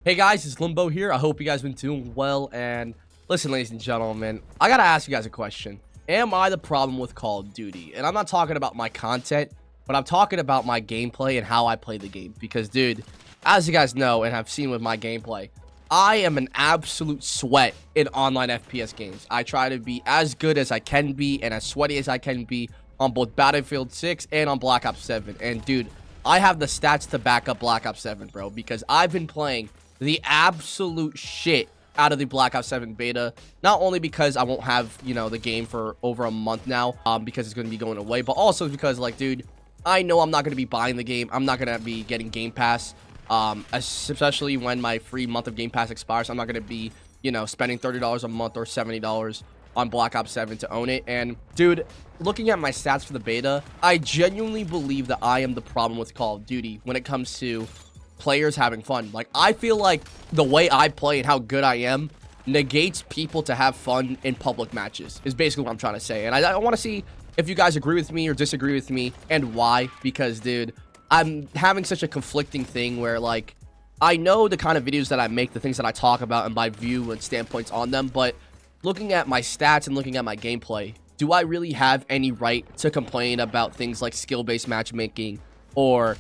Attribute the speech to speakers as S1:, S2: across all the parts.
S1: Hey guys, it's Limbo here. I hope you guys been doing well. And listen, ladies and gentlemen, I gotta ask you guys a question. Am I the problem with Call of Duty? And I'm not talking about my content, but I'm talking about my gameplay and how I play the game. Because, dude, as you guys know and have seen with my gameplay, I am an absolute sweat in online FPS games. I try to be as good as I can be and as sweaty as I can be on both Battlefield 6 and on Black Ops 7. And, dude, I have the stats to back up Black Ops 7, bro, because I've been playing the absolute shit out of the Black Ops 7 beta, not only because I won't have, the game for over a month now, because it's going to be going away, but also because, like, dude, I know I'm not going to be buying the game. I'm not going to be getting Game Pass, especially when my free month of Game Pass expires. I'm not going to be, spending $30 a month or $70 on Black Ops 7 to own it. And, dude, looking at my stats for the beta, I genuinely believe that I am the problem with Call of Duty when it comes to players having fun. Like, I feel like the way I play and how good I am negates people to have fun in public matches, is basically what I'm trying to say. And I want to see if you guys agree with me or disagree with me, and why. Because, dude, I'm having such a conflicting thing where, like, I know the kind of videos that I make, the things that I talk about, and my view and standpoints on them, but looking at my stats and looking at my gameplay, do I really have any right to complain about things like skill-based matchmaking, or,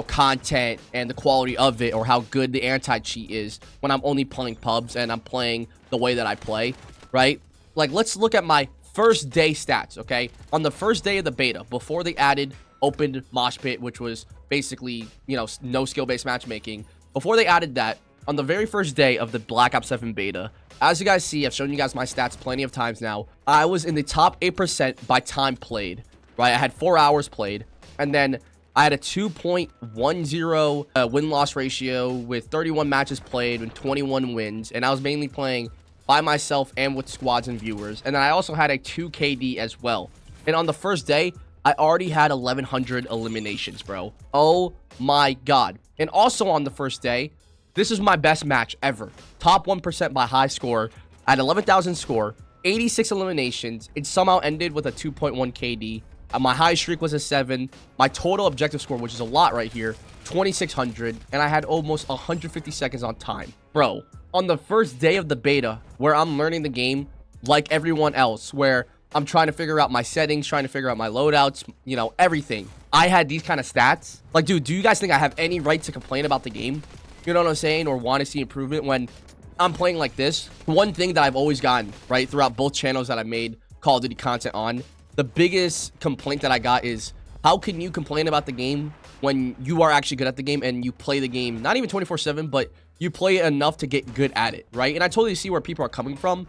S1: content and the quality of it, or how good the anti-cheat is when I'm only playing pubs and I'm playing the way that I play, right? Like, let's look at my first day stats, okay? On the first day of the beta, before they added open Moshpit, which was basically, no skill-based matchmaking, before they added that, on the very first day of the Black Ops 7 beta, as you guys see, I've shown you guys my stats plenty of times now, I was in the top 8% by time played, right? I had 4 hours played, and then I had a 2.10 win-loss ratio with 31 matches played and 21 wins. And I was mainly playing by myself and with squads and viewers. And then I also had a 2 KD as well. And on the first day, I already had 1,100 eliminations, bro. Oh my God. And also on the first day, this is my best match ever. Top 1% by high score. I had 11,000 score, 86 eliminations. It somehow ended with a 2.1 KD. My high streak was a 7. My total objective score, which is a lot right here, 2,600. And I had almost 150 seconds on time. Bro, on the first day of the beta, where I'm learning the game like everyone else, where I'm trying to figure out my settings, trying to figure out my loadouts, everything. I had these kind of stats. Like, dude, do you guys think I have any right to complain about the game? You know what I'm saying? Or want to see improvement when I'm playing like this? One thing that I've always gotten, right, throughout both channels that I made Call of Duty content on, the biggest complaint that I got is, how can you complain about the game when you are actually good at the game and you play the game, not even 24/7, but you play it enough to get good at it, right? And I totally see where people are coming from,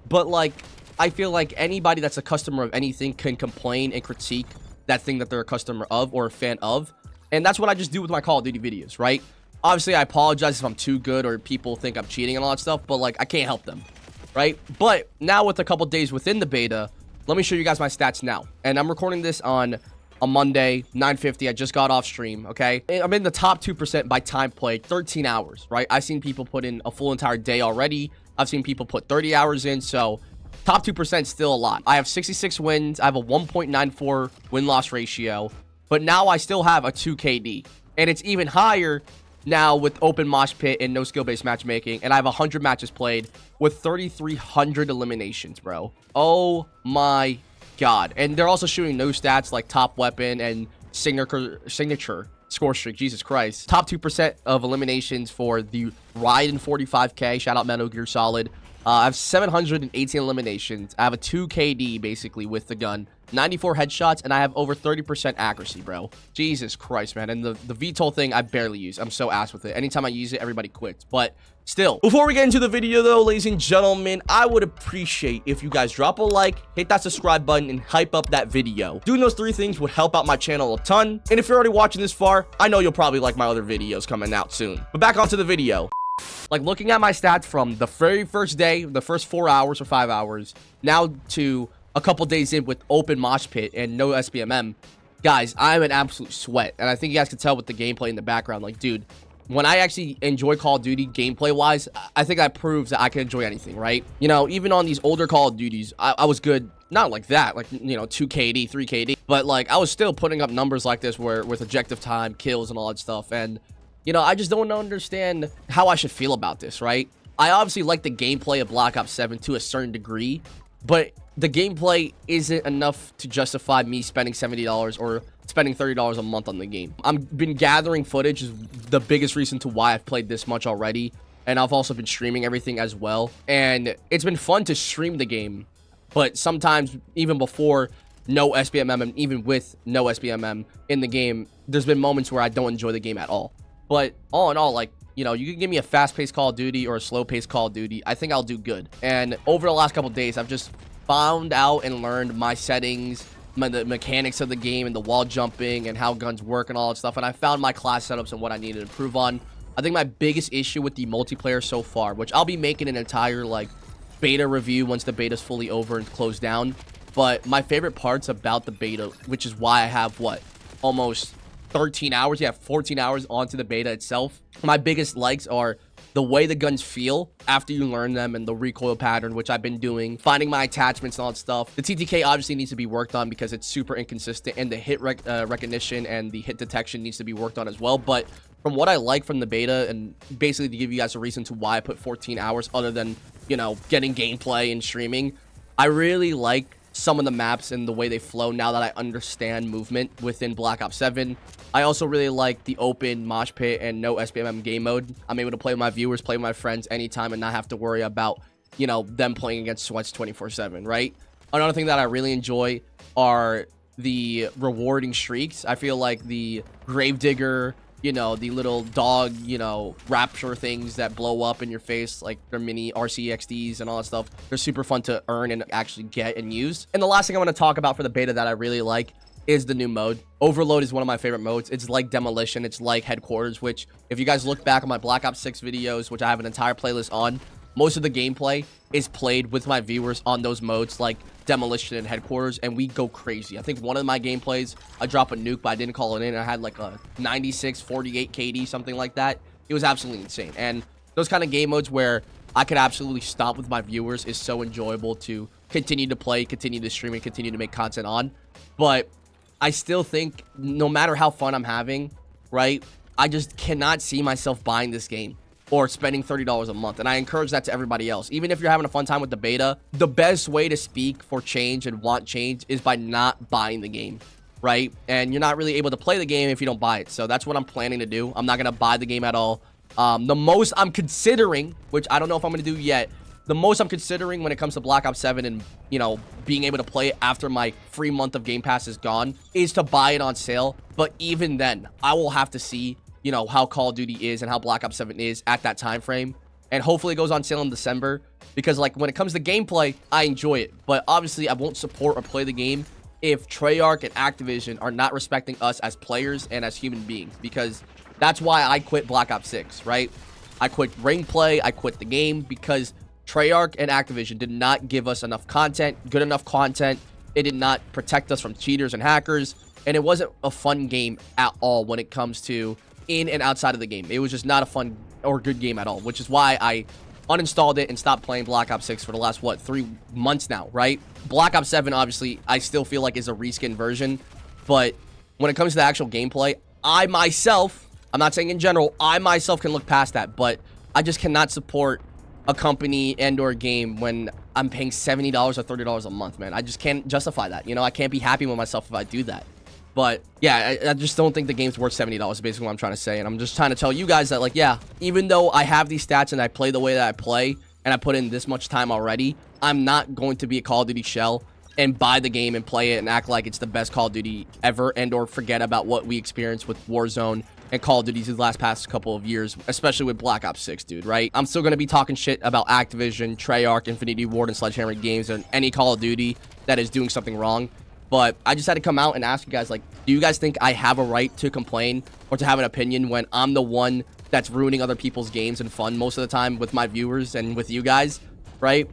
S1: but, like, I feel like anybody that's a customer of anything can complain and critique that thing that they're a customer of or a fan of. And that's what I just do with my Call of Duty videos, right? Obviously, I apologize if I'm too good or people think I'm cheating and all that stuff, but, like, I can't help them, right? But now with a couple days within the beta, let me show you guys my stats now. And I'm recording this on a Monday, 9:50. I just got off stream, okay? And I'm in the top 2% by time played, 13 hours, right? I've seen people put in a full entire day already. I've seen people put 30 hours in, so top 2% still a lot. I have 66 wins. I have a 1.94 win-loss ratio, but now I still have a 2 KD. And it's even higher now with open Moshpit and no skill-based matchmaking, and I have 100 matches played with 3,300 eliminations, bro. Oh my God. And they're also showing no stats like top weapon and signature score streak. Jesus Christ. Top 2% of eliminations for the Raiden 45K. Shout out Metal Gear Solid. I have 718 eliminations. I have a 2 KD basically with the gun, 94 headshots, and I have over 30% accuracy, bro. Jesus Christ, man. And the VTOL thing, I barely use. I'm so ass with it. Anytime I use it, everybody quits. But still, before we get into the video, though, ladies and gentlemen, I would appreciate if you guys drop a like, hit that subscribe button, and hype up that video. Doing those 3 things would help out my channel a ton. And if you're already watching this far, I know you'll probably like my other videos coming out soon. But back onto the video. Like, looking at my stats from the very first day, the first 4 hours or 5 hours, now to a couple days in with open Moshpit and no SBMM, guys, I'm an absolute sweat. And I think you guys can tell with the gameplay in the background. Like, dude, when I actually enjoy Call of Duty gameplay-wise, I think that proves that I can enjoy anything, right? Even on these older Call of Duties, I was good, not like that, like, 2 KD, 3 KD, but, like, I was still putting up numbers like this where with objective time, kills, and all that stuff. And I just don't understand how I should feel about this, right? I obviously like the gameplay of Black Ops 7 to a certain degree, but the gameplay isn't enough to justify me spending $70 or spending $30 a month on the game. I've been gathering footage is the biggest reason to why I've played this much already, and I've also been streaming everything as well, and it's been fun to stream the game, but sometimes even before no SBMM and even with no SBMM in the game, there's been moments where I don't enjoy the game at all. But all in all, like, you can give me a fast-paced Call of Duty or a slow-paced Call of Duty, I think I'll do good. And over the last couple of days, I've just found out and learned my settings, the mechanics of the game and the wall jumping and how guns work and all that stuff. And I found my class setups and what I need to improve on. I think my biggest issue with the multiplayer so far, which I'll be making an entire, like, beta review once the beta's fully over and closed down. But my favorite parts about the beta, which is why I have, almost 13 hours, 14 hours onto the beta itself. My biggest likes are the way the guns feel after you learn them and the recoil pattern, which I've been doing, finding my attachments and all that stuff. The TTK obviously needs to be worked on because it's super inconsistent, and the hit recognition and the hit detection needs to be worked on as well. But from what I like from the beta, and basically to give you guys a reason to why I put 14 hours other than, getting gameplay and streaming, I really like some of the maps and the way they flow now that I understand movement within Black Ops 7. I also really like the open Moshpit and no SBMM game mode. I'm able to play with my viewers, play with my friends anytime and not have to worry about, them playing against sweats 24/7, right? Another thing that I really enjoy are the rewarding streaks. I feel like the Gravedigger, the little dog, rapture things that blow up in your face, like their mini RCXDs and all that stuff. They're super fun to earn and actually get and use. And the last thing I want to talk about for the beta that I really like is the new mode. Overload is one of my favorite modes. It's like Demolition. It's like Headquarters, which if you guys look back on my Black Ops 6 videos, which I have an entire playlist on, most of the gameplay is played with my viewers on those modes like Demolition and Headquarters, and we go crazy. I think one of my gameplays, I drop a nuke, but I didn't call it in. I had like a 96, 48 KD, something like that. It was absolutely insane. And those kind of game modes where I could absolutely stop with my viewers is so enjoyable to continue to play, continue to stream, and continue to make content on. But I still think no matter how fun I'm having, right, I just cannot see myself buying this game or spending $30 a month. And I encourage that to everybody else. Even if you're having a fun time with the beta, the best way to speak for change and want change is by not buying the game, right? And you're not really able to play the game if you don't buy it. So that's what I'm planning to do. I'm not going to buy the game at all. The most I'm considering, which I don't know if I'm going to do yet, the most I'm considering when it comes to Black Ops 7 and, being able to play it after my free month of Game Pass is gone, is to buy it on sale. But even then, I will have to see how Call of Duty is and how Black Ops 7 is at that time frame. And hopefully it goes on sale in December, because like when it comes to gameplay, I enjoy it. But obviously I won't support or play the game if Treyarch and Activision are not respecting us as players and as human beings, because that's why I quit Black Ops 6, right? I quit ring play, I quit the game because Treyarch and Activision did not give us enough content, good enough content. It did not protect us from cheaters and hackers, and it wasn't a fun game at all when it comes to in and outside of the game. It was just not a fun or good game at all, which is why I uninstalled it and stopped playing Black Ops 6 for the last, 3 months now, right? Black Ops 7, obviously, I still feel like is a reskin version, but when it comes to the actual gameplay, I'm not saying in general, I myself can look past that, but I just cannot support a company and or a game when I'm paying $70 or $30 a month, man. I just can't justify that. I can't be happy with myself if I do that. But yeah, I just don't think the game's worth $70, basically what I'm trying to say. And I'm just trying to tell you guys that, like, yeah, even though I have these stats and I play the way that I play and I put in this much time already, I'm not going to be a Call of Duty shell and buy the game and play it and act like it's the best Call of Duty ever, and or forget about what we experienced with Warzone and Call of Duty these past couple of years, especially with Black Ops 6, dude, right? I'm still going to be talking shit about Activision, Treyarch, Infinity Ward, and Sledgehammer Games, and any Call of Duty that is doing something wrong. But I just had to come out and ask you guys, like, do you guys think I have a right to complain or to have an opinion when I'm the one that's ruining other people's games and fun most of the time with my viewers and with you guys, right?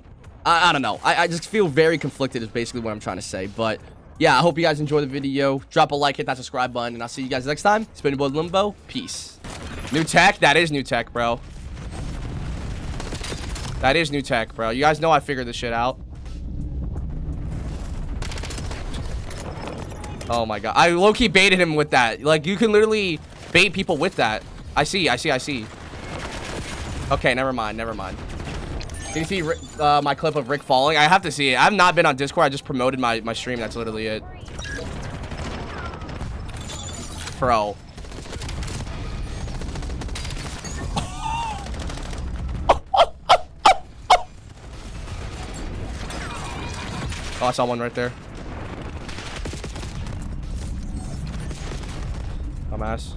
S1: I don't know. I just feel very conflicted is basically what I'm trying to say. But yeah, I hope you guys enjoy the video. Drop a like, hit that subscribe button, and I'll see you guys next time. It's been your boy Limbo. Peace. New tech? That is new tech, bro. That is new tech, bro. You guys know I figured this shit out. Oh my god. I low-key baited him with that. Like, you can literally bait people with that. I see. Okay, never mind. Did you see my clip of Rick falling? I have to see it. I have not been on Discord. I just promoted my stream. That's literally it. Bro. Oh, I saw one right there. Dumbass.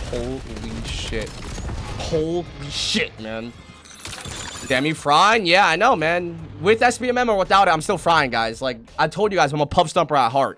S1: Holy shit. Holy shit, man. Damn, you frying? Yeah, I know, man. With SBMM or without it, I'm still frying, guys. Like, I told you guys, I'm a pub stumper at heart.